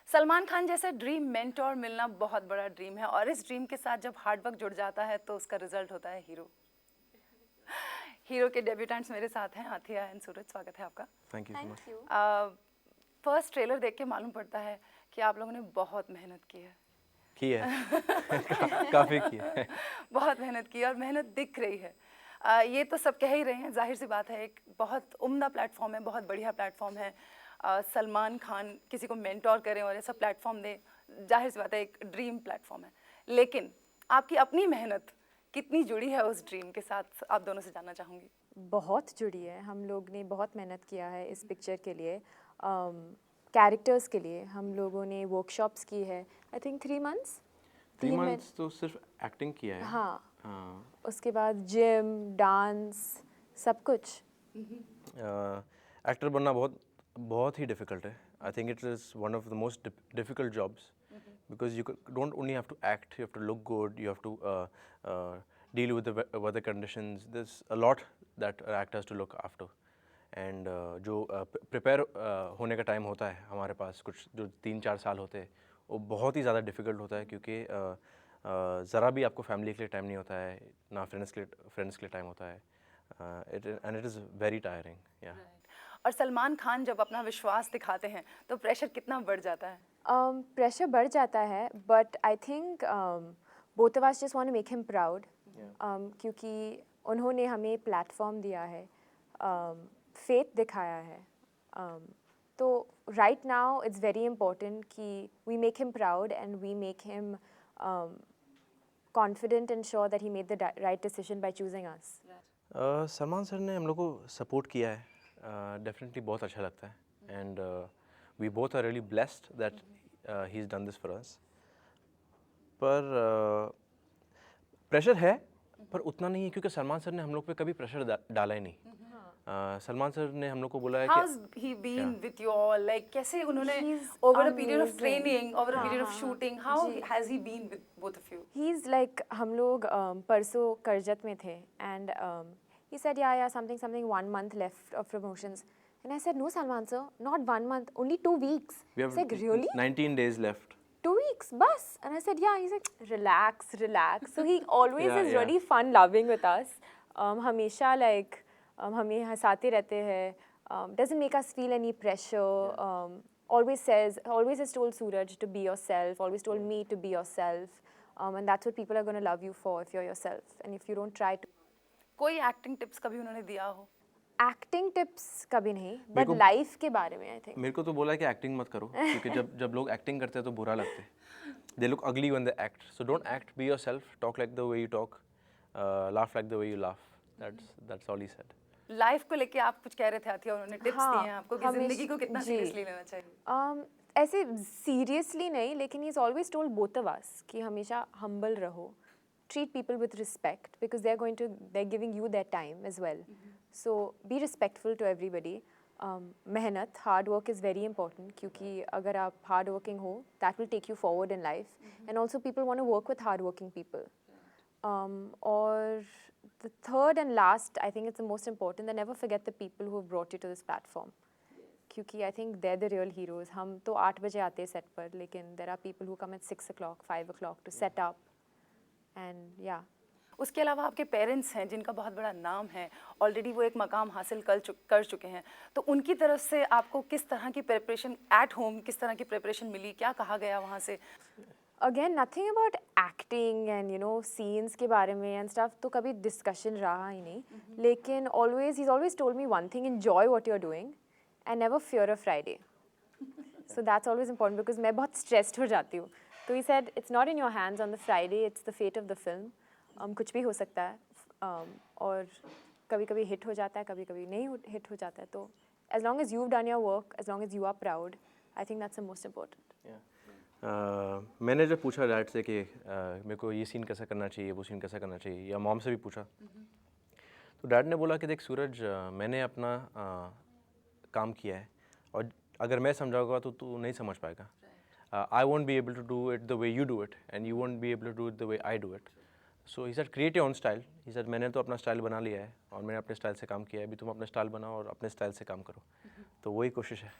सलमान खान जैसे dream mentor मिलना बहुत बड़ा ड्रीम है और इस ड्रीम के साथ जब हार्ड वर्क जुड़ जाता है तो उसका रिजल्ट होता है हीरो। हीरो के डेब्यूटेंट्स मेरे साथ हैं, आथिया एंड सूरज, स्वागत है आपका। Thank you so much. Thank you. First trailer देख के मालूम पड़ता है कि आप लोगों ने बहुत मेहनत की है। की है काफ़ी की है। बहुत मेहनत की है और मेहनत दिख रही है। ये तो सब कह ही रहे हैं, जाहिर सी बात है, एक बहुत उम्दा प्लेटफॉर्म है, बहुत बढ़िया प्लेटफॉर्म है। सलमान खान किसी को मेंटोर करें और ऐसा प्लेटफॉर्म दें, जाहिर सी बात है एक ड्रीम प्लेटफॉर्म है। लेकिन आपकी अपनी मेहनत कितनी जुड़ी है उस ड्रीम के साथ, आप दोनों से जानना चाहूँगी। बहुत जुड़ी है, हम लोग ने बहुत मेहनत किया है इस पिक्चर के लिए। कैरेक्टर्स के लिए हम लोगों ने वर्कशॉप्स की है, आई थिंक 3 मंथ्स। 3 मंथ्स तो सिर्फ एक्टिंग किया है। हाँ, उसके बाद जिम, डांस, सब कुछ। एक्टर बनना बहुत बहुत ही डिफ़िकल्ट है। I think it is one of the most difficult jobs because you don't only have to act, you have to look good, you have to deal with the weather conditions, there is a lot that actor has to look after. And जो prepare होने का time होता है हमारे पास, कुछ जो 3-4 साल होते हैं, वो बहुत ही ज़्यादा डिफ़िकल्ट होता है क्योंकि ज़रा भी आपको फैमिली के लिए टाइम नहीं होता है, ना फ्रेंड्स के लिए टाइम होता है। And it is very tiring. या और सलमान खान जब अपना विश्वास दिखाते हैं तो प्रेशर कितना बढ़ जाता है। प्रेशर बढ़ जाता है, but I think both of us just want to make him proud, क्योंकि उन्होंने हमें प्लेटफॉर्म दिया है, फेथ दिखाया है। तो right now it's very important कि we make him proud and we make him confident and sure that he made the right decision by choosing us. Salman sir ने हम लोग को सपोर्ट किया है, डेफिनेटली बहुत अच्छा लगता है। And we both are really blessed that he is done this for us. पर प्रेशर है, पर उतना नहीं है क्योंकि सलमान सर ने हम लोग पे कभी प्रेशर डाला ही नहीं। सलमान सर ने हम लोग को बोला है How's कि he been with you all? Like कैसे उन्होंने He's over a period of amazing. training, over a हाँ, period of हाँ, shooting, how ji. has he been with both of you? He's like, हम लोग परसों करजत में थे, and he said, yeah, something, 1 month left of promotions. And I said, no, Salman sir, not 1 month, only 2 weeks. we He's have like, really? 19 days left. 2 weeks, bus. And I said, yeah. He's like, relax. So he always Yeah, is yeah. really fun loving with us. हमेशा like हमें हंसाते रहते हैं. Doesn't make us feel any pressure. Always has told Suraj to be yourself. Always told me to be yourself. And that's what people are going to love you for, if you're yourself. And if you don't try to. कोई acting tips कभी उन्होंने दिया हो? Acting tips कभी नहीं, मेरे but को- life के बारे में आई थिंक। मेरे को तो बोला है कि एक्टिंग मत करो क्योंकि जब लोग एक्टिंग करते हैं तो बुरा लगते हैं। दे लुक अगली when they act, so don't act, be yourself, talk like the way you talk, laugh like the way you laugh. That's all he said. Life को लेके आप कुछ कह रहे थे आथिया, उन्होंने टिप्स हाँ, दिए हैं आपको कि हमेशा- जिंदगी को कितना जी। सीरियसली लेना चाहिए। ऐसे सीरियसली नहीं, लेकिन he is always told both of अस कि हमेशा हम्बल रहो, treat people with respect because they're giving you their time as well. So be respectful to everybody. मेहनत, hard work is very important क्योंकि अगर आप hard working हो, that will take you forward in life. And also people want to work with hard working people. Or the third and last, I think it's the most important, that never forget the people who have brought you to this platform. क्योंकि I think they're the real heroes. हम तो 8 बजे आते हैं set पर, लेकिन there are people who come at 6 o'clock, 5 o'clock to set up. And yeah. उसके अलावा आपके पेरेंट्स हैं जिनका बहुत बड़ा नाम है, ऑलरेडी वो एक मकाम हासिल कर चुके हैं, तो उनकी तरफ से आपको किस तरह की प्रिपरेशन एट होम, किस तरह की प्रिपरेशन मिली, क्या कहा गया वहाँ से? Again, nothing about acting and scenes के बारे में and stuff, तो कभी discussion रहा ही नहीं. लेकिन he's always told me one thing: enjoy what you're doing and never fear a Friday. So that's always important because मैं बहुत stressed हो जाती हूँ. तो he said, it's not in your hands on the Friday, it's the fate of the film. कुछ भी हो सकता है, और कभी-कभी hit हो जाता है, कभी-कभी नहीं hit हो जाता है. तो as long as you've done your work, as long as you are proud, I think that's the most important. मैंने जब पूछा डैड से कि मेरे को ये सीन कैसा करना चाहिए, वो सीन कैसा करना चाहिए, या मॉम से भी पूछा, तो डैड ने बोला कि देख सूरज, मैंने अपना काम किया है और अगर मैं समझाऊंगा तो तू नहीं समझ पाएगा। I won't be able to do it the way you do it and you won't be able to do it the way I do it. So he said create your own style. He said मैंने तो अपना style बना लिया है और मैंने अपने style से काम किया है, अभी तुम अपने स्टाइल बनाओ और अपने स्टाइल से काम करो। तो वही कोशिश है।